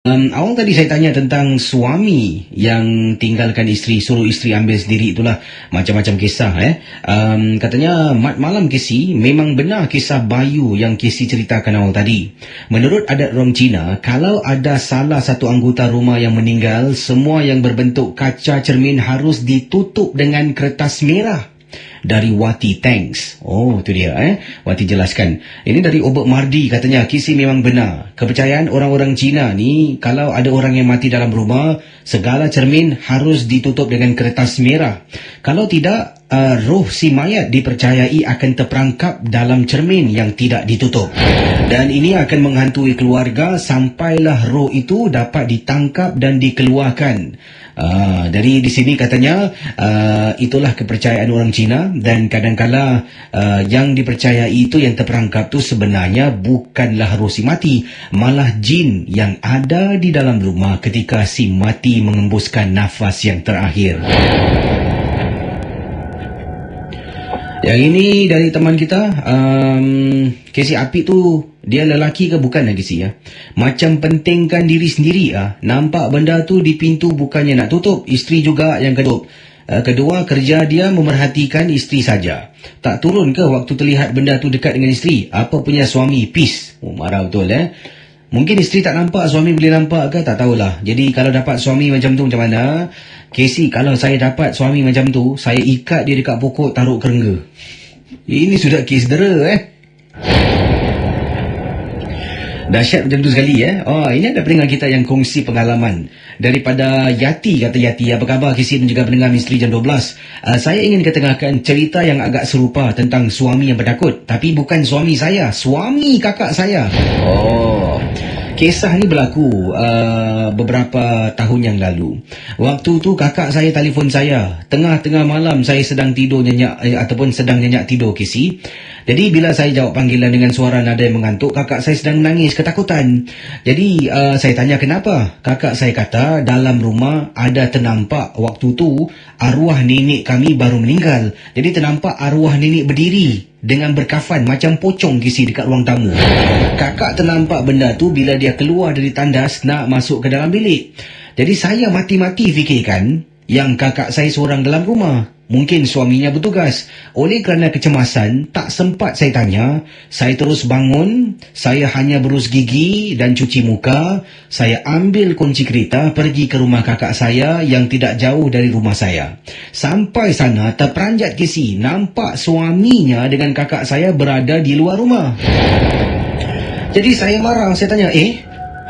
Awal tadi saya tanya tentang suami yang tinggalkan isteri, suruh isteri ambil sendiri, itulah macam-macam kisah. Katanya malam Casey, memang benar kisah Bayu yang Casey ceritakan awal tadi. Menurut adat orang Cina, kalau ada salah satu anggota rumah yang meninggal, semua yang berbentuk kaca cermin harus ditutup dengan kertas merah. Dari Wati, thanks. Oh, tu dia Wati jelaskan. Ini dari Obek Mardi, katanya kisi memang benar. Kepercayaan orang-orang Cina ni, kalau ada orang yang mati dalam rumah, segala cermin harus ditutup dengan kertas merah. Kalau tidak, roh si mayat dipercayai akan terperangkap dalam cermin yang tidak ditutup. Dan ini akan menghantui keluarga sampailah roh itu dapat ditangkap dan dikeluarkan. Dari di sini katanya itulah kepercayaan orang Cina, dan kadang-kala yang dipercayai itu yang terperangkap tu sebenarnya bukanlah roh si mati, malah jin yang ada di dalam rumah ketika si mati mengembuskan nafas yang terakhir. Yang ini dari teman kita, Casey Apik tu, dia lelaki ke bukan Casey ya? Macam pentingkan diri sendiri nampak benda tu di pintu bukannya nak tutup, isteri juga yang ketutup. Kedua, kerja dia memerhatikan isteri saja. Tak turun ke waktu terlihat benda tu dekat dengan isteri? Apa punya suami, peace. Oh, marah betul Mungkin isteri tak nampak, suami boleh nampak ke? Tak tahulah. Jadi kalau dapat suami macam tu macam mana? Casey, kalau saya dapat suami macam tu, saya ikat dia dekat pokok, taruh kerengga. Ini sudah kes dera Dahsyat macam tu sekali ini ada pendengar kita yang kongsi pengalaman. Daripada Yati, kata Yati, apa khabar Casey dan juga pendengar Misteri Jam 12. Saya ingin ketengahkan cerita yang agak serupa tentang suami yang penakut. Tapi bukan suami saya, suami kakak saya. Kisah ni berlaku beberapa tahun yang lalu. Waktu tu kakak saya telefon saya. Tengah-tengah malam saya sedang tidur nyenyak ataupun sedang nyenyak tidur Casey. Jadi bila saya jawab panggilan dengan suara nada yang mengantuk, kakak saya sedang menangis ketakutan. Jadi saya tanya kenapa. Kakak saya kata dalam rumah ada ternampak waktu tu arwah nenek kami baru meninggal. Jadi ternampak arwah nenek berdiri dengan berkafan macam pocong kisi dekat ruang tamu. Kakak ternampak benda tu bila dia keluar dari tandas nak masuk ke dalam bilik. Jadi saya mati-mati fikirkan yang kakak saya seorang dalam rumah. Mungkin suaminya bertugas. Oleh kerana kecemasan, tak sempat saya tanya. Saya terus bangun. Saya hanya berus gigi dan cuci muka. Saya ambil kunci kereta, pergi ke rumah kakak saya yang tidak jauh dari rumah saya. Sampai sana, terperanjat Casey. Nampak suaminya dengan kakak saya berada di luar rumah. Jadi saya marah. Saya tanya,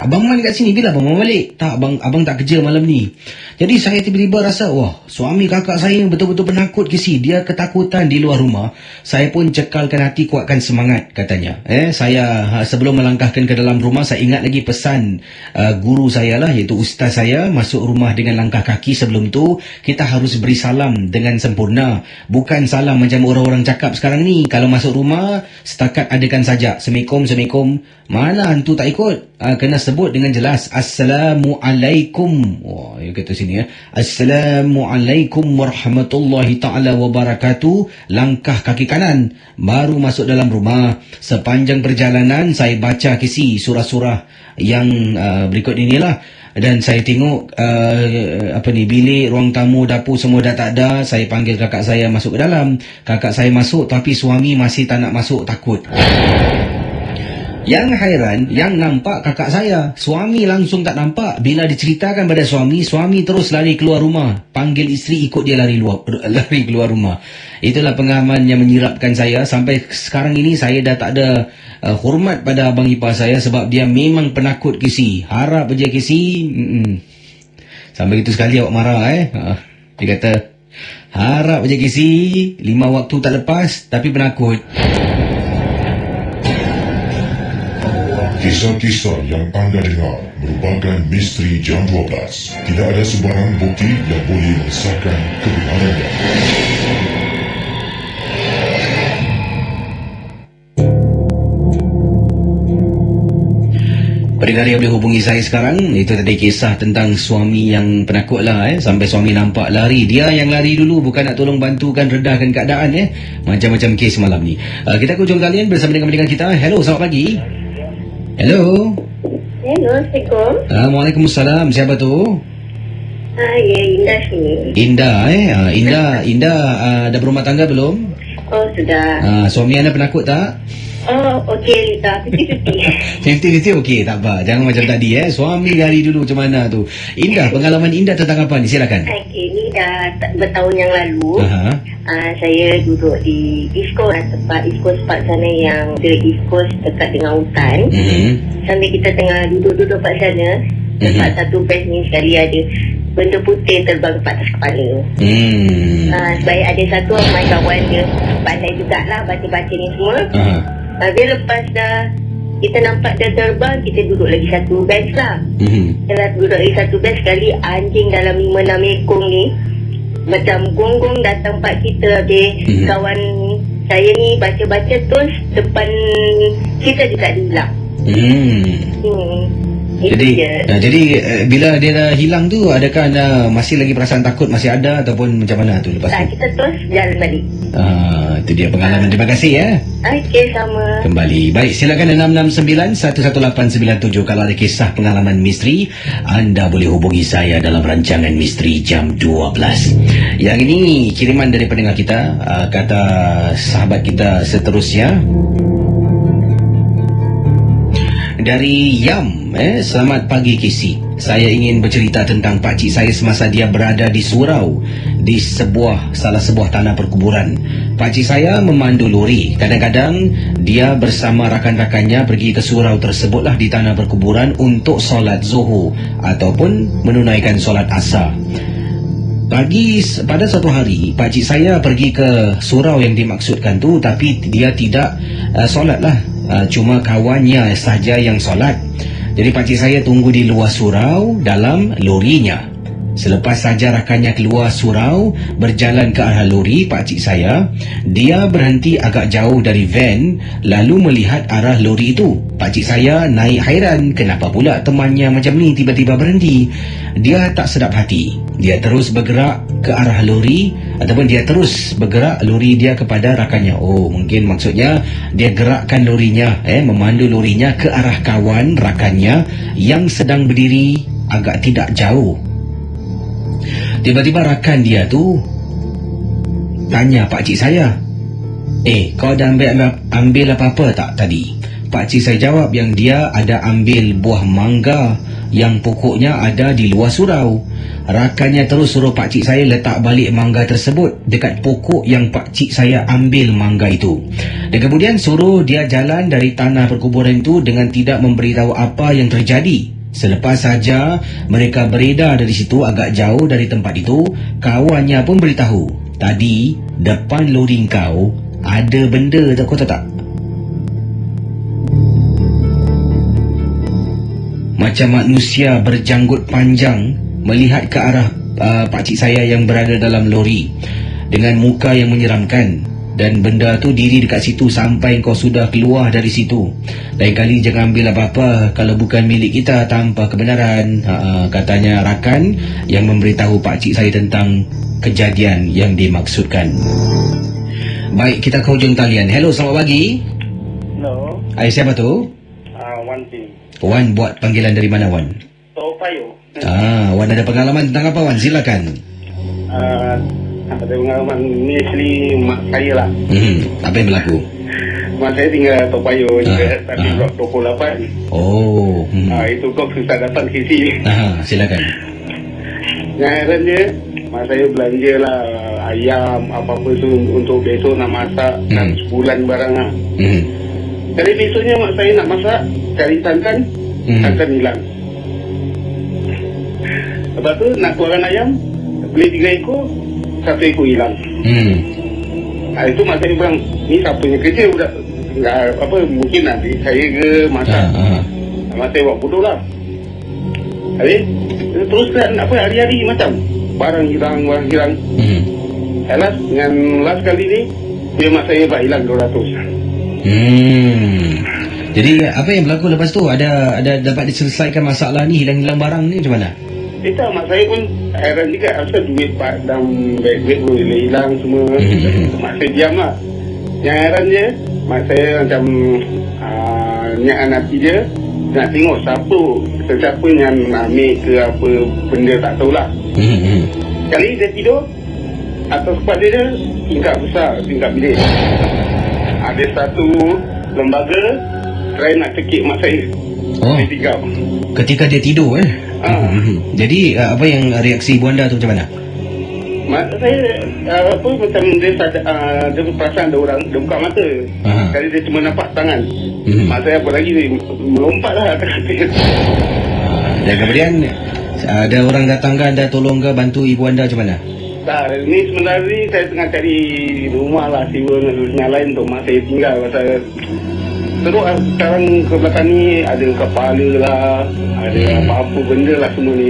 Abang Man kat sini, bila abang balik? Tak, abang tak kerja malam ni. Jadi saya tiba-tiba rasa, wah, suami kakak saya betul-betul penakut Casey. Dia ketakutan di luar rumah. Saya pun cekalkan hati, kuatkan semangat, katanya. Saya sebelum melangkahkan ke dalam rumah, saya ingat lagi pesan guru saya lah, iaitu ustaz saya, masuk rumah dengan langkah kaki. Sebelum tu, kita harus beri salam dengan sempurna. Bukan salam macam orang-orang cakap sekarang ni. Kalau masuk rumah, setakat adakan saja. Assalamualaikum, Assalamualaikum. Mana hantu tak ikut? Kena sebut dengan jelas. Assalamualaikum. Wah, dia kata sini Assalamualaikum warahmatullahi ta'ala wabarakatuh. Langkah kaki kanan. Baru masuk dalam rumah. Sepanjang perjalanan saya baca kisi surah-surah yang berikut inilah. Dan saya tengok bilik, ruang tamu, dapur semua dah tak ada. Saya panggil kakak saya masuk ke dalam. Kakak saya masuk tapi suami masih tak nak masuk, takut. Yang hairan, yang nampak kakak saya. Suami langsung tak nampak. Bila diceritakan pada suami, suami terus lari keluar rumah. Panggil isteri, ikut dia lari keluar rumah. Itulah pengalaman yang menyirapkan saya. Sampai sekarang ini saya dah tak ada hormat pada abang ipar saya sebab dia memang penakut Casey. Harap aja Casey. Sampai itu sekali awak marah Dia kata, harap aja Casey 5 waktu tak lepas tapi penakut. Kisah-kisah yang anda dengar merupakan misteri jam 12. Tidak ada sebarang bukti yang boleh mengesahkan kebenarannya. Pendengar yang boleh hubungi saya sekarang, itu tadi kisah tentang suami yang penakut lah sampai suami nampak lari. Dia yang lari dulu, bukan nak tolong bantukan redahkan keadaan Macam-macam kes malam ni. Kita ke ujung kalian bersama dengan pendengar kita. Hello, selamat pagi. Hello. Hello, Assalamualaikum. Waalaikumsalam. Siapa tu? Ya, Indah sini. Indah Indah dah berumah tangga belum? Oh, sudah. Suami anda penakut tak? Oh, okey, Lita. 50-50. 50-50 okey, tak apa. Jangan macam tadi Suami dari dulu macam mana tu. Indah, pengalaman Indah tentang apa ni? Silakan. Okey, ni dah bertahun yang lalu. Aha. Saya duduk di East Coast, tempat East Coast Park sana yang the East Coast dekat dengan hutan. Sambil kita tengah duduk-duduk kat sana, tempat satu bench ni sekali ada benda putih terbang ke atas kepala. Sebab ada satu my kawan dia pandai jugalah baca-baca ni semua. Habis lepas dah kita nampak dia terbang, kita duduk lagi satu bench lah. Kita duduk lagi satu bench, sekali anjing dalam 5-6 ekor ni macam gonggong datang pak kita. Habis kawan saya ni baca-baca terus depan kita juga dia hilang. Jadi bila dia dah hilang tu, adakah anda masih lagi perasaan takut masih ada ataupun macam mana tu lepas tu? Kita terus jalan balik. Itu dia pengalaman. Terima kasih Okey, sama. Kembali. Baik, silakan 669-11897 kalau ada kisah pengalaman misteri, anda boleh hubungi saya dalam rancangan Misteri Jam 12. Yang ini kiriman dari pendengar kita, kata sahabat kita seterusnya dari Yam. Selamat pagi Kisi. Saya ingin bercerita tentang pakcik saya semasa dia berada di surau di salah sebuah tanah perkuburan. Pakcik saya memandu lori. Kadang-kadang dia bersama rakan-rakannya pergi ke surau tersebutlah di tanah perkuburan untuk solat zuhur ataupun menunaikan solat asar. Pada suatu hari, pakcik saya pergi ke surau yang dimaksudkan tu, tapi dia tidak solat lah. Cuma kawannya saja yang solat. Jadi pakcik saya tunggu di luar surau dalam lorinya. Selepas saja rakannya keluar surau berjalan ke arah lori pakcik saya, dia berhenti agak jauh dari van lalu melihat arah lori itu. Pakcik saya naik hairan, kenapa pula temannya macam ni tiba-tiba berhenti. Dia tak sedap hati. Dia terus bergerak ke arah lori ataupun dia terus bergerak lori dia kepada rakannya. Oh, mungkin maksudnya dia gerakkan lorinya, memandu lorinya ke arah kawan rakannya yang sedang berdiri agak tidak jauh. Tiba-tiba rakan dia tu tanya pakcik saya, kau dah ambil apa-apa tak tadi? Pakcik saya jawab yang dia ada ambil buah mangga yang pokoknya ada di luar surau. Rakannya terus suruh pakcik saya letak balik mangga tersebut dekat pokok yang pakcik saya ambil mangga itu. Dan kemudian suruh dia jalan dari tanah perkuburan itu dengan tidak memberitahu apa yang terjadi. Selepas saja mereka beredar dari situ agak jauh dari tempat itu, kawannya pun beritahu, tadi depan lori kau ada benda tak, kau tahu tak? Macam manusia berjanggut panjang melihat ke arah pakcik saya yang berada dalam lori dengan muka yang menyeramkan. Dan benda tu diri dekat situ sampai kau sudah keluar dari situ. Lain kali jangan ambil apa-apa kalau bukan milik kita tanpa kebenaran, katanya rakan yang memberitahu pakcik saya tentang kejadian yang dimaksudkan. Baik, kita ke hujung talian. Hello, selamat pagi. Hello. Hai, siapa tu? Wan Pin. Wan buat panggilan dari mana, Wan? Topayo. Wan ada pengalaman tentang apa, Wan? Silakan. Ada pengalaman ni actually mak saya lah. Apa yang berlaku? Mak saya tinggal Topayo juga, tapi blok 28. Oh. Itu kau susah datang ke sini. Silakan. Yang heran je, mak saya belanja lah ayam apa-apa tu untuk besok nak masak dan sebulan barang lah. Jadi besoknya mak saya nak masak, cari tantan, tantan hilang. Lepas tu nak keluarkan ayam, beli 3 ekor, 1 ekor hilang. Itu mak saya bilang, ni siapa punya kerja budak? Enggak apa, mungkin nanti saya ke masak. Mak saya buat bodoh lah. Habis, terus kan apa hari-hari macam barang hilang. Dengan last kali ni, dia mak saya buat hilang 200. Jadi apa yang berlaku lepas tu? Ada dapat diselesaikan masalah ni, hilang-hilang barang ni macam mana? Itu mak saya pun heran juga, asal duit pak dalam beg-beg pun hilang semua. Mak saya diam lah. Yang heran je, mak saya macam nyakan hati dia, nak tengok siapa yang ambil ke apa benda tak tahulah. Kali dia tidur atas kepala dia tingkap besar, tingkap bilik. Ada satu lembaga try nak cekik mak saya. Dia tingkap Ketika dia tidur Jadi apa yang reaksi ibu anda tu macam mana? mak saya macam dia dia perasan ada orang, dia buka mata. Kali dia cuma nampak tangan. Mak saya apa lagi dia melompat lah atas katil. Dan kemudian ada orang datang ke anda, tolong ke, bantu ibu anda macam mana? Tak, ni sebenarnya ni saya tengah cari rumah lah, sewa yang lain untuk mak saya tinggal. Pasal teruk lah sekarang ke belakang ni, ada kepala lah, ada apa-apa benda lah semua ni.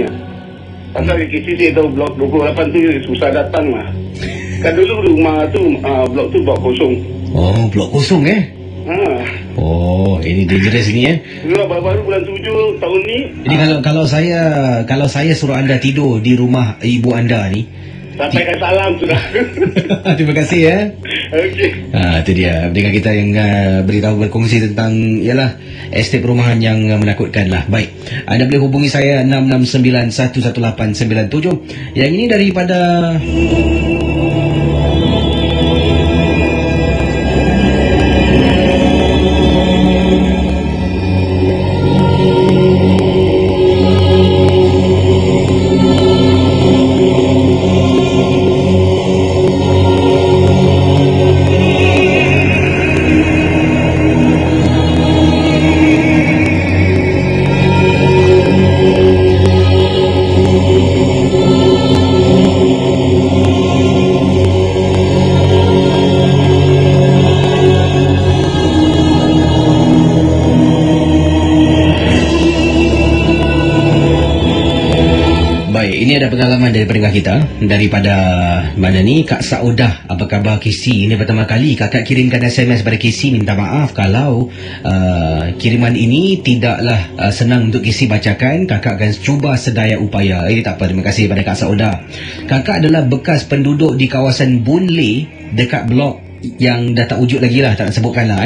Pasal KC saya tahu blok 28 tu susah datang lah. Kan dulu rumah tu, blok tu blok kosong. Oh, blok kosong Oh, ini dangerous ni Baru-baru bulan 7 tahun ni. Jadi kalau saya suruh anda tidur di rumah ibu anda ni, sampaikan salam sudah. terima kasih Okey. Itu dia dengan kita yang beritahu, berkongsi tentang ialah estate perumahan yang menakutkan lah. Baik, anda boleh hubungi saya 669-11897. Yang ini daripada ini ada pengalaman dari pendengar kita daripada mana ni, Kak Saudah. Apa khabar KC? Ini pertama kali kakak kirimkan SMS pada KC. Minta maaf kalau kiriman ini tidaklah senang untuk KC bacakan. Kakak akan cuba sedaya upaya. Tak apa, terima kasih pada Kak Saudah. Kakak adalah bekas penduduk di kawasan Boon Lay dekat blok yang dah tak wujud lagi lah, tak nak sebutkan lah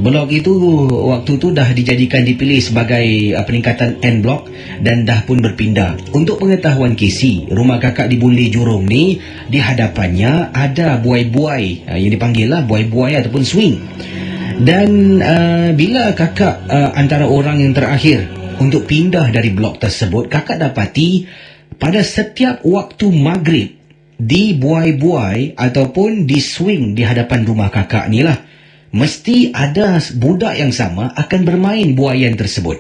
blok itu waktu tu dah dijadikan, dipilih sebagai peningkatan N block dan dah pun berpindah. Untuk pengetahuan KC, rumah kakak di Boon Lay Jurong ni, di hadapannya ada buai-buai yang dipanggil lah buai-buai ataupun swing. Dan bila kakak antara orang yang terakhir untuk pindah dari blok tersebut, kakak dapati pada setiap waktu maghrib di buai-buai ataupun di swing di hadapan rumah kakak ni lah, mesti ada budak yang sama akan bermain buaian tersebut.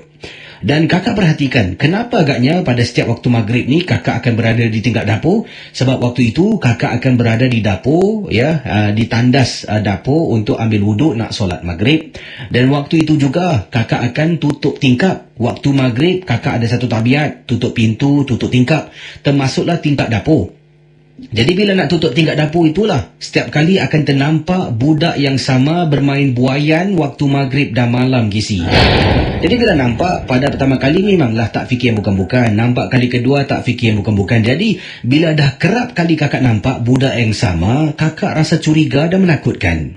Dan kakak perhatikan kenapa agaknya pada setiap waktu maghrib ni kakak akan berada di tingkat dapur. Sebab waktu itu kakak akan berada di dapur di tandas dapur untuk ambil wuduk nak solat maghrib. Dan waktu itu juga kakak akan tutup tingkap. Waktu maghrib kakak ada satu tabiat, tutup pintu, tutup tingkap, termasuklah tingkap dapur. Jadi bila nak tutup tingkat dapur itulah, setiap kali akan ternampak budak yang sama bermain buaian waktu maghrib dan malam KC. Jadi bila nampak pada pertama kali memanglah tak fikir yang bukan-bukan. Nampak kali kedua tak fikir yang bukan-bukan. Jadi bila dah kerap kali kakak nampak budak yang sama, kakak rasa curiga dan menakutkan.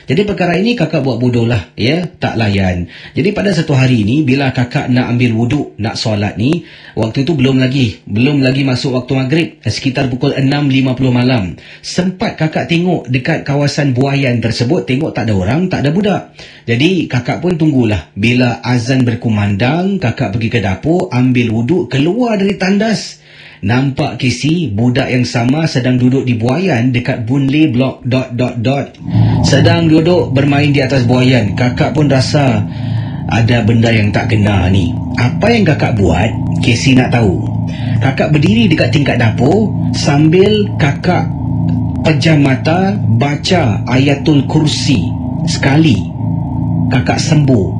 Jadi perkara ini kakak buat bodoh lah, tak layan. Jadi pada satu hari ini bila kakak nak ambil wuduk, nak solat ni, waktu itu belum lagi masuk waktu maghrib, sekitar pukul 6.50 malam. Sempat kakak tengok dekat kawasan buaian tersebut, tengok tak ada orang, tak ada budak. Jadi kakak pun tunggulah. Bila azan berkumandang, kakak pergi ke dapur, ambil wuduk, keluar dari tandas. Nampak KC, budak yang sama sedang duduk di buaian dekat Boon Lay blok ... Sedang duduk bermain di atas buaian. Kakak pun rasa ada benda yang tak kena ni. Apa yang kakak buat, KC nak tahu. Kakak berdiri dekat tingkat dapur sambil kakak pejam mata baca Ayatul Kursi sekali. Kakak sembuh.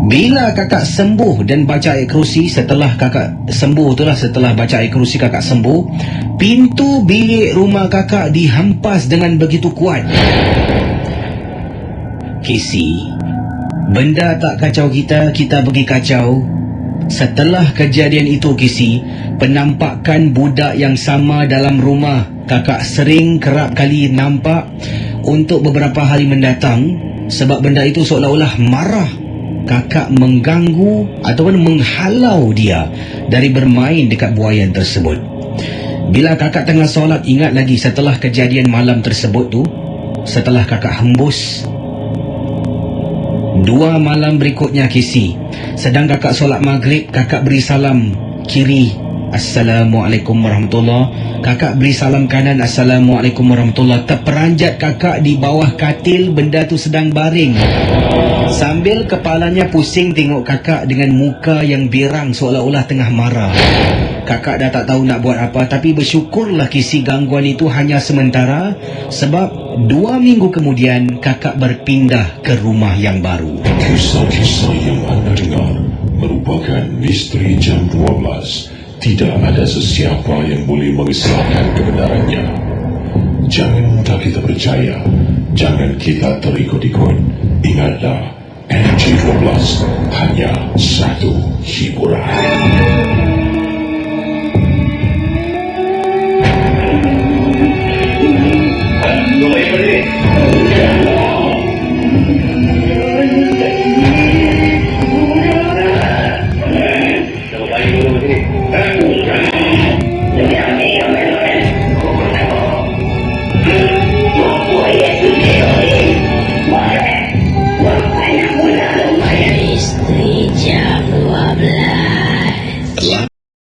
Bila kakak sembuh dan baca ayat kursi, setelah kakak sembuh itulah, setelah baca ayat kursi kakak sembuh, pintu bilik rumah kakak dihempas dengan begitu kuat. Casey, benda tak kacau kita pergi kacau. Setelah kejadian itu Casey, penampakan budak yang sama dalam rumah kakak kerap kali nampak untuk beberapa hari mendatang. Sebab benda itu seolah-olah marah kakak mengganggu ataupun menghalau dia dari bermain dekat buaian tersebut. Bila kakak tengah solat, ingat lagi setelah kejadian malam tersebut tu, setelah kakak hembus 2 malam berikutnya Kisi, sedang kakak solat maghrib, kakak beri salam kiri, Assalamualaikum warahmatullahi. Kakak beri salam kanan, Assalamualaikum warahmatullahi. Terperanjat kakak di bawah katil, benda tu sedang baring. Sambil kepalanya pusing tengok kakak dengan muka yang berang seolah-olah tengah marah. Kakak dah tak tahu nak buat apa, tapi bersyukurlah Kisi gangguan itu hanya sementara, sebab 2 minggu kemudian kakak berpindah ke rumah yang baru. Kisah-kisah yang anda dengar merupakan misteri jam 12. Tidak ada sesiapa yang boleh mengesahkan kebenarannya. Jangan mudah kita percaya, jangan kita terikut-ikut. Ingatlah, NG12 hanya satu hiburan.